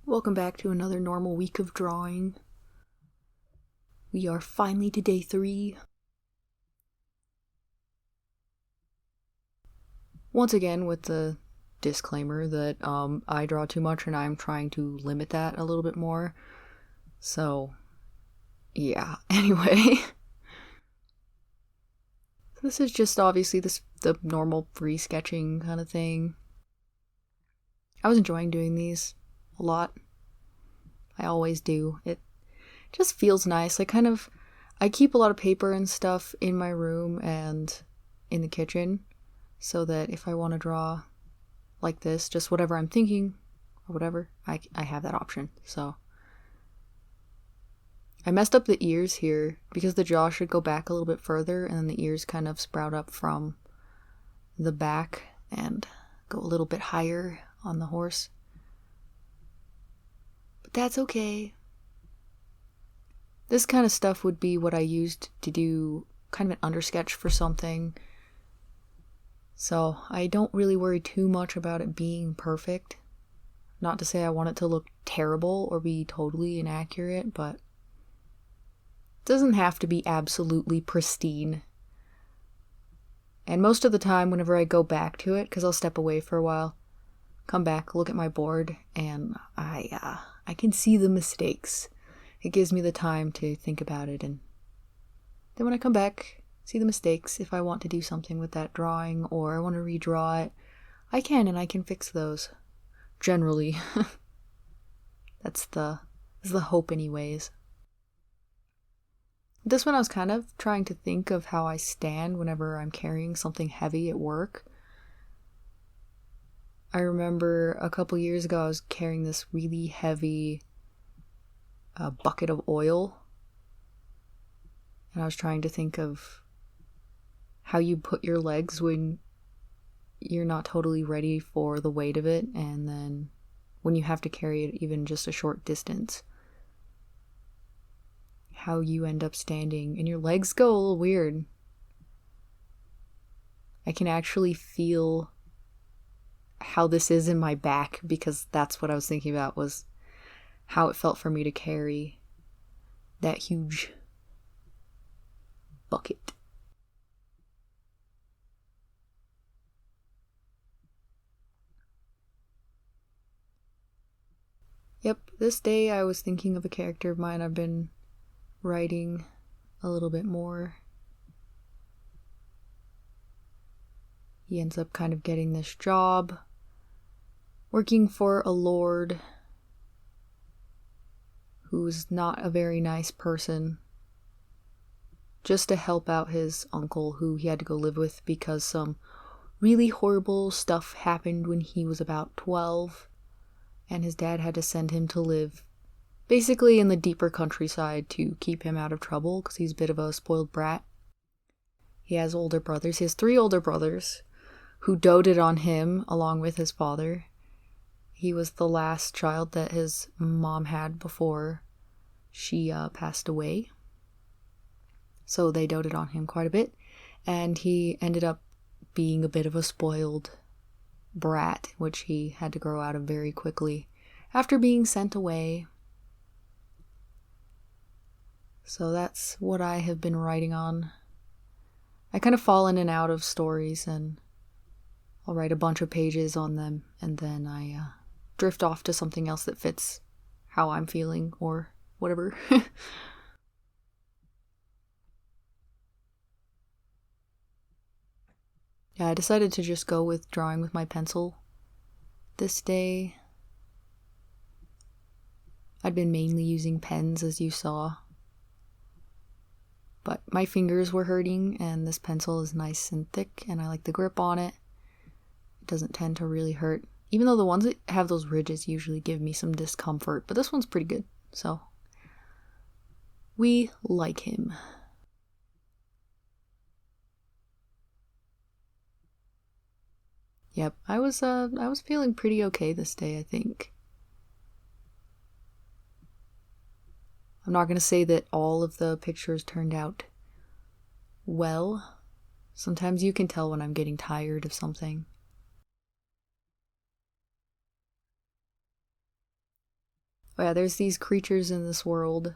Welcome back to another normal week of drawing. We are finally to day 3. Once again with the disclaimer that I draw too much and I'm trying to limit that a little bit more. So, yeah, anyway. This is just obviously the normal free sketching kind of thing. I was enjoying doing these a lot. I always do. It just feels nice. I keep a lot of paper and stuff in my room and in the kitchen so that if I want to draw like this, just whatever I'm thinking or whatever, I have that option. So I messed up the ears here because the jaw should go back a little bit further and then the ears kind of sprout up from the back and go a little bit higher on the horse. But that's okay. This kind of stuff would be what I used to do kind of an undersketch for something. So I don't really worry too much about it being perfect. Not to say I want it to look terrible or be totally inaccurate, but it doesn't have to be absolutely pristine. And most of the time, whenever I go back to it, because I'll step away for a while, come back, look at my board, and I can see the mistakes. It gives me the time to think about it, and then when I come back, see the mistakes, if I want to do something with that drawing or I want to redraw it, I can, and I can fix those. Generally. That's the hope anyways. This one I was kind of trying to think of how I stand whenever I'm carrying something heavy at work. I remember a couple years ago I was carrying this really heavy bucket of oil, and I was trying to think of how you put your legs when you're not totally ready for the weight of it, and then when you have to carry it even just a short distance, how you end up standing and your legs go a little weird. I can actually feel how this is in my back because that's what I was thinking about, was how it felt for me to carry that huge bucket. Yep, this day I was thinking of a character of mine I've been writing a little bit more. He ends up kind of getting this job, working for a lord who's not a very nice person, just to help out his uncle who he had to go live with because some really horrible stuff happened when he was about 12, and his dad had to send him to live basically in the deeper countryside to keep him out of trouble because he's a bit of a spoiled brat. He has older brothers. He has 3 older brothers who doted on him along with his father. He was the last child that his mom had before she passed away. So they doted on him quite a bit, and he ended up being a bit of a spoiled brat, which he had to grow out of very quickly after being sent away. So that's what I have been writing on. I kind of fall in and out of stories, and I'll write a bunch of pages on them, and then I drift off to something else that fits how I'm feeling or whatever. Yeah, I decided to just go with drawing with my pencil this day. I'd been mainly using pens, as you saw, but my fingers were hurting, and this pencil is nice and thick, and I like the grip on it. It doesn't tend to really hurt, even though the ones that have those ridges usually give me some discomfort, but this one's pretty good, so we like him. Yep, I was feeling pretty okay this day, I think. I'm not going to say that all of the pictures turned out well. Sometimes you can tell when I'm getting tired of something. But yeah, there's these creatures in this world.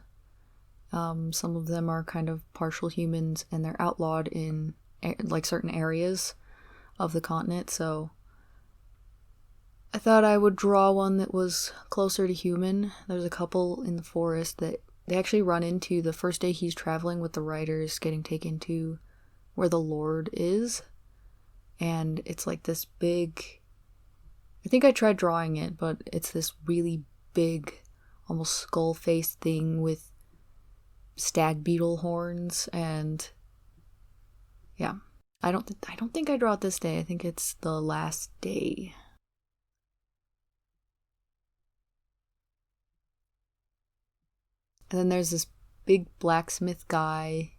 Some of them are kind of partial humans, and they're outlawed in like certain areas of the continent, so I thought I would draw one that was closer to human. There's a couple in the forest that they actually run into the first day he's traveling with the riders, getting taken to where the Lord is. And it's like this big, I think I tried drawing it, but it's this really big, almost skull-faced thing with stag beetle horns, and yeah. I don't think I draw it this day. I think it's the last day. And then there's this big blacksmith guy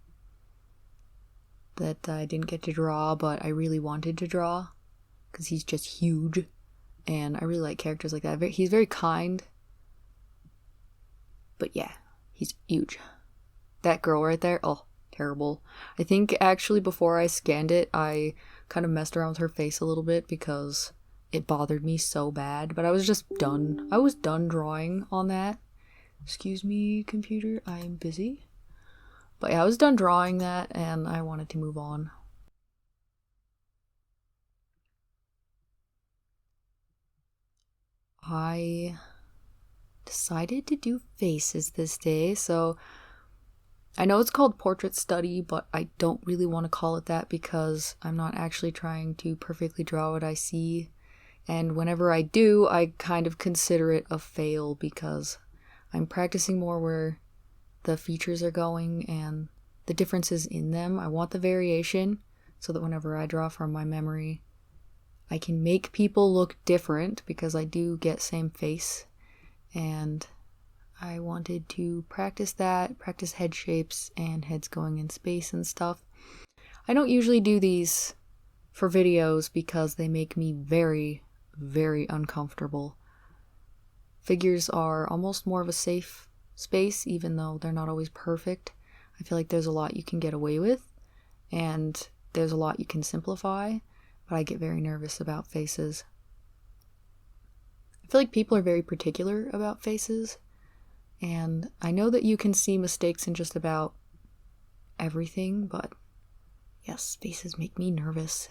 that I didn't get to draw, but I really wanted to draw because he's just huge, and I really like characters like that. He's very kind, but yeah, he's huge. That girl right there, oh, terrible. I think actually before I scanned it, I kind of messed around with her face a little bit because it bothered me so bad, but I was just done. I was done drawing on that. Excuse me, computer, I am busy. But yeah, I was done drawing that and I wanted to move on. I decided to do faces this day, so I know it's called portrait study, but I don't really want to call it that because I'm not actually trying to perfectly draw what I see. And whenever I do, I kind of consider it a fail because I'm practicing more where the features are going and the differences in them. I want the variation so that whenever I draw from my memory, I can make people look different because I do get same face, and I wanted to practice that, practice head shapes and heads going in space and stuff. I don't usually do these for videos because they make me very, very uncomfortable. Figures are almost more of a safe space, even though they're not always perfect. I feel like there's a lot you can get away with, and there's a lot you can simplify, but I get very nervous about faces. I feel like people are very particular about faces, and I know that you can see mistakes in just about everything, but yes, faces make me nervous.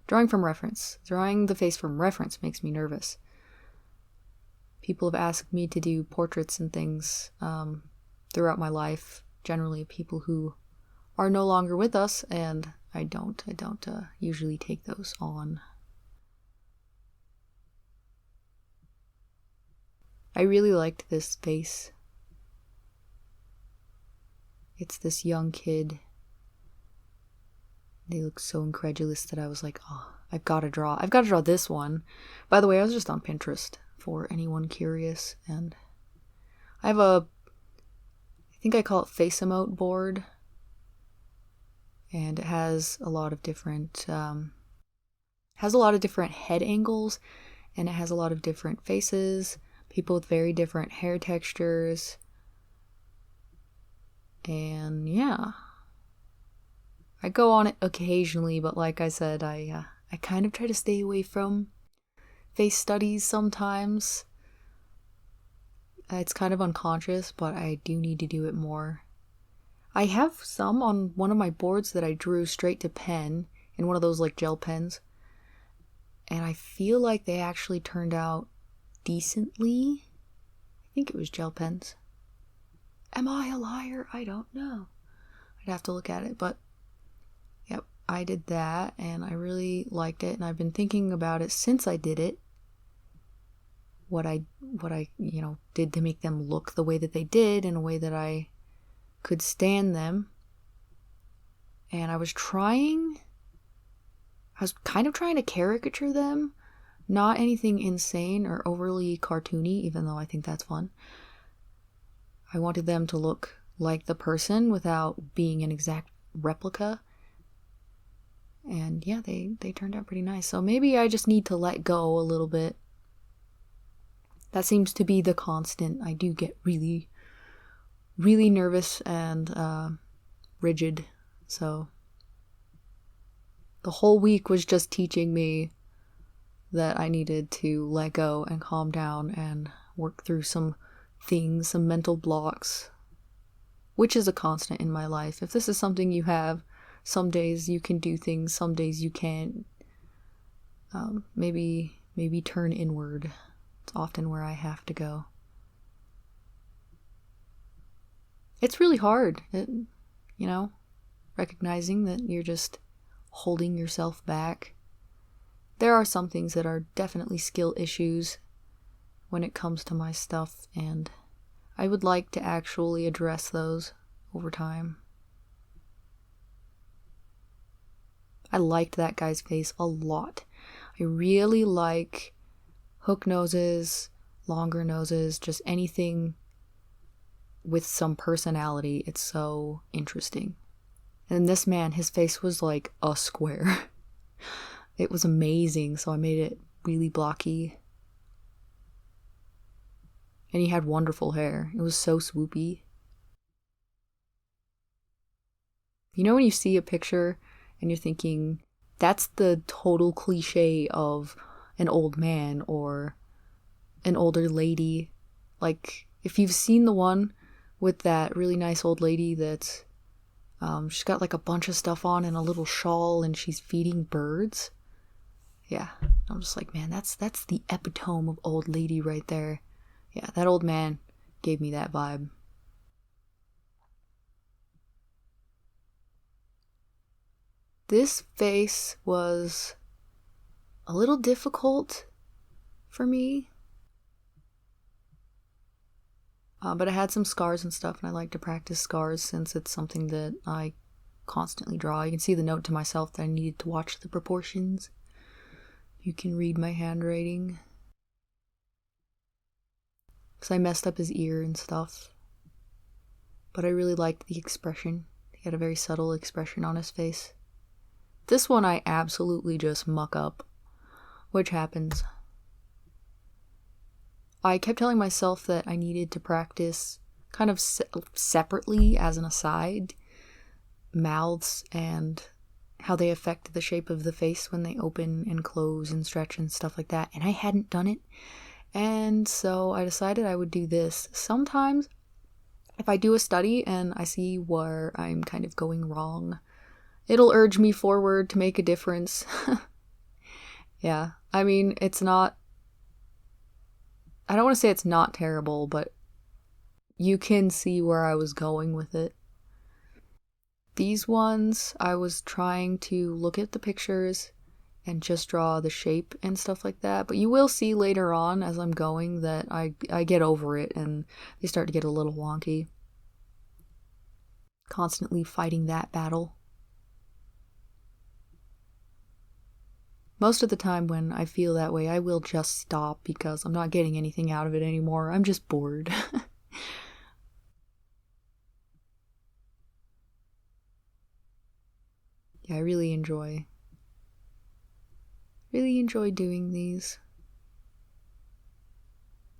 Drawing the face from reference makes me nervous. People have asked me to do portraits and things throughout my life, generally people who are no longer with us, and I don't usually take those on. I really liked this face. It's this young kid. They look so incredulous that I was like, oh, I've got to draw this one. By the way, I was just on Pinterest for anyone curious, and I have I think I call it face emote board, and it has a lot of different head angles, and it has a lot of different faces, people with very different hair textures, and yeah, I go on it occasionally, but like I said, I kind of try to stay away from face studies sometimes. It's kind of unconscious, but I do need to do it more. I have some on one of my boards that I drew straight to pen in one of those like gel pens, and I feel like they actually turned out decently. I think it was gel pens. Am I a liar? I don't know. I'd have to look at it, but yep, I did that and I really liked it, and I've been thinking about it since I did it. What I did to make them look the way that they did in a way that I could stand them. And I was kind of trying to caricature them. Not anything insane or overly cartoony, even though I think that's fun. I wanted them to look like the person without being an exact replica. And yeah, they turned out pretty nice. So maybe I just need to let go a little bit. That seems to be the constant. I do get really, really nervous and rigid. So the whole week was just teaching me that I needed to let go and calm down and work through some things, some mental blocks, which is a constant in my life. If this is something you have, some days you can do things, some days you can't. Maybe turn inward. It's often where I have to go. It's really hard, recognizing that you're just holding yourself back. There are some things that are definitely skill issues when it comes to my stuff, and I would like to actually address those over time. I liked that guy's face a lot. I really like hook noses, longer noses, just anything with some personality. It's so interesting. And this man, his face was like a square. It was amazing, so I made it really blocky. And he had wonderful hair. It was so swoopy. You know when you see a picture and you're thinking, that's the total cliche of an old man or an older lady. Like, if you've seen the one with that really nice old lady that's, she's got like a bunch of stuff on and a little shawl and she's feeding birds. Yeah, I'm just like, man, that's the epitome of old lady right there. Yeah, that old man gave me that vibe. This face was a little difficult for me. But I had some scars and stuff, and I like to practice scars since it's something that I constantly draw. You can see the note to myself that I needed to watch the proportions. You can read my handwriting. Because I messed up his ear and stuff. But I really liked the expression. He had a very subtle expression on his face. This one I absolutely just muck up, which happens. I kept telling myself that I needed to practice kind of separately as an aside, mouths and how they affect the shape of the face when they open and close and stretch and stuff like that. And I hadn't done it. And so I decided I would do this. Sometimes if I do a study and I see where I'm kind of going wrong, it'll urge me forward to make a difference. Yeah, I mean, I don't want to say it's not terrible, but you can see where I was going with it. These ones, I was trying to look at the pictures and just draw the shape and stuff like that. But you will see later on as I'm going that I get over it and they start to get a little wonky. Constantly fighting that battle. Most of the time when I feel that way, I will just stop because I'm not getting anything out of it anymore. I'm just bored. Yeah, I really enjoy doing these.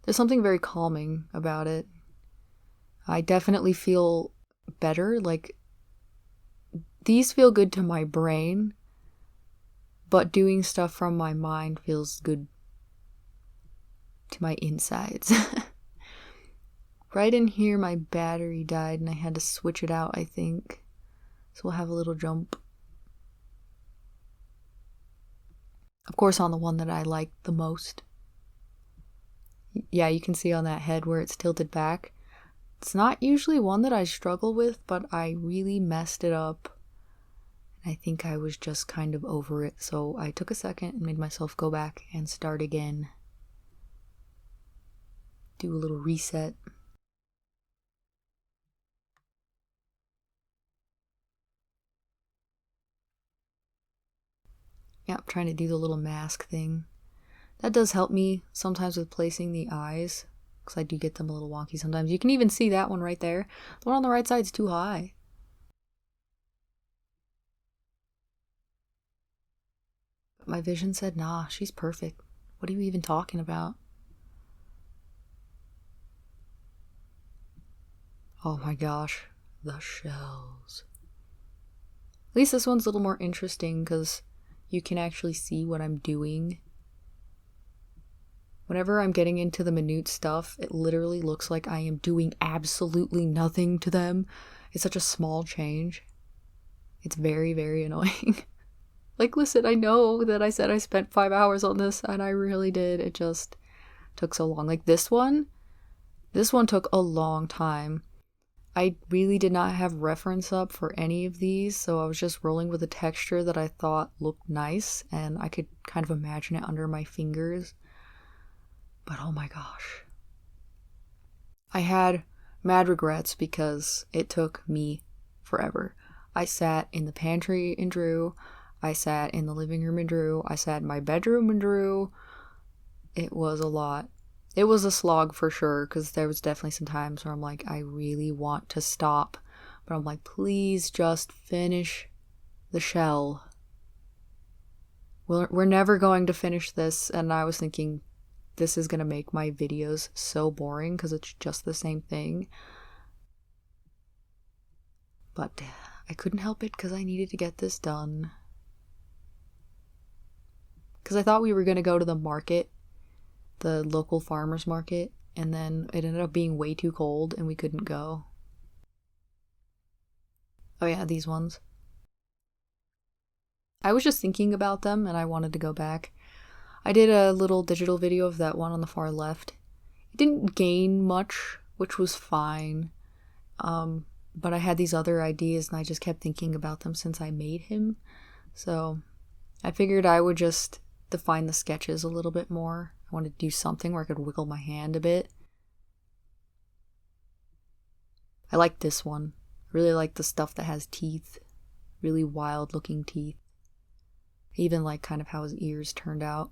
There's something very calming about it. I definitely feel better. Like, these feel good to my brain. But doing stuff from my mind feels good to my insides. Right in here, my battery died and I had to switch it out, I think. So we'll have a little jump. Of course, on the one that I like the most. Yeah, you can see on that head where it's tilted back. It's not usually one that I struggle with, but I really messed it up. I think I was just kind of over it, so I took a second and made myself go back and start again. Do a little reset. Yep, trying to do the little mask thing. That does help me sometimes with placing the eyes, because I do get them a little wonky sometimes. You can even see that one right there. The one on the right side is too high. My vision said, nah, she's perfect. What are you even talking about? Oh my gosh, the shells. At least this one's a little more interesting because you can actually see what I'm doing Whenever I'm getting into the minute stuff, it literally looks like I am doing absolutely nothing to them. It's such a small change. It's very, very annoying. Like, listen, I know that I said I spent 5 hours on this, and I really did. It just took so long. Like this one took a long time. I really did not have reference up for any of these, so I was just rolling with a texture that I thought looked nice, and I could kind of imagine it under my fingers. But oh my gosh. I had mad regrets because it took me forever. I sat in the pantry and drew. I sat in the living room and drew. I sat in my bedroom and drew. It was a lot. It was a slog for sure, because there was definitely some times where I'm like, I really want to stop. But I'm like, please just finish the shell. We're never going to finish this. And I was thinking, this is going to make my videos so boring because it's just the same thing. But I couldn't help it because I needed to get this done. Because I thought we were going to go to the market, the local farmer's market, and then it ended up being way too cold and we couldn't go. Oh yeah, these ones. I was just thinking about them and I wanted to go back. I did a little digital video of that one on the far left. It didn't gain much, which was fine. But I had these other ideas and I just kept thinking about them since I made him. So I figured I would just define the sketches a little bit more. I wanted to do something where I could wiggle my hand a bit. I like this one. I really like the stuff that has teeth. Really wild looking teeth. I even like kind of how his ears turned out.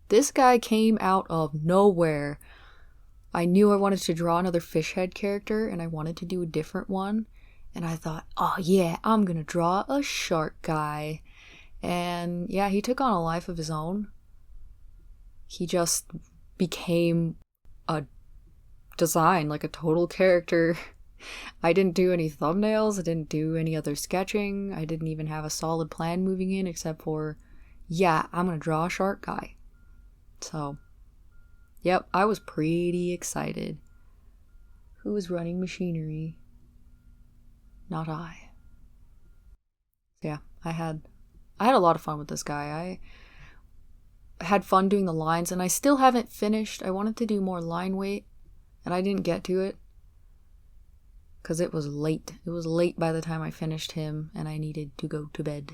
This guy came out of nowhere. I knew I wanted to draw another fish head character and I wanted to do a different one. And I thought, oh yeah, I'm gonna draw a shark guy. And yeah, he took on a life of his own. He just became a design, like a total character. I didn't do any thumbnails, I didn't do any other sketching, I didn't even have a solid plan moving in except for, yeah, I'm gonna draw a shark guy. So, yep, I was pretty excited. Who was running machinery? Not I. So yeah, I had a lot of fun with this guy. I had fun doing the lines, and I still haven't finished. I wanted to do more line weight, and I didn't get to it because it was late. It was late by the time I finished him, and I needed to go to bed.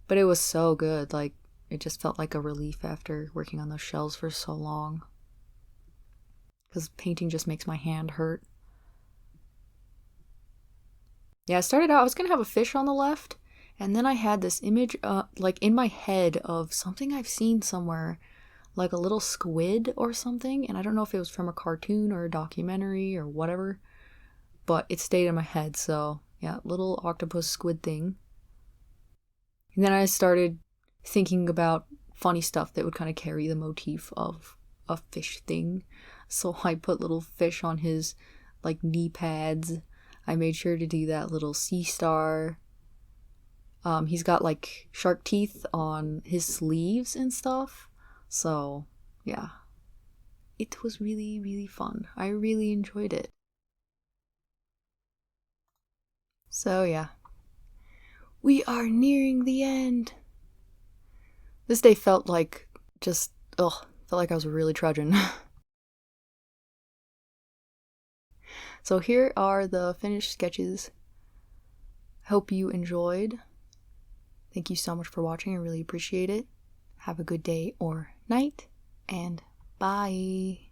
But it was so good. Like, it just felt like a relief after working on those shells for so long. Because painting just makes my hand hurt. Yeah, I started out, I was going to have a fish on the left, and then I had this image, like in my head of something I've seen somewhere, like a little squid or something, and I don't know if it was from a cartoon or a documentary or whatever, but it stayed in my head, so yeah, little octopus squid thing. And then I started thinking about funny stuff that would kind of carry the motif of a fish thing, so I put little fish on his, like, knee pads. I made sure to do that little sea star. He's got like shark teeth on his sleeves and stuff. So, yeah. It was really, really fun. I really enjoyed it. So, yeah. We are nearing the end. This day felt like felt like I was really trudging. So here are the finished sketches. I hope you enjoyed. Thank you so much for watching. I really appreciate it. Have a good day or night, and bye.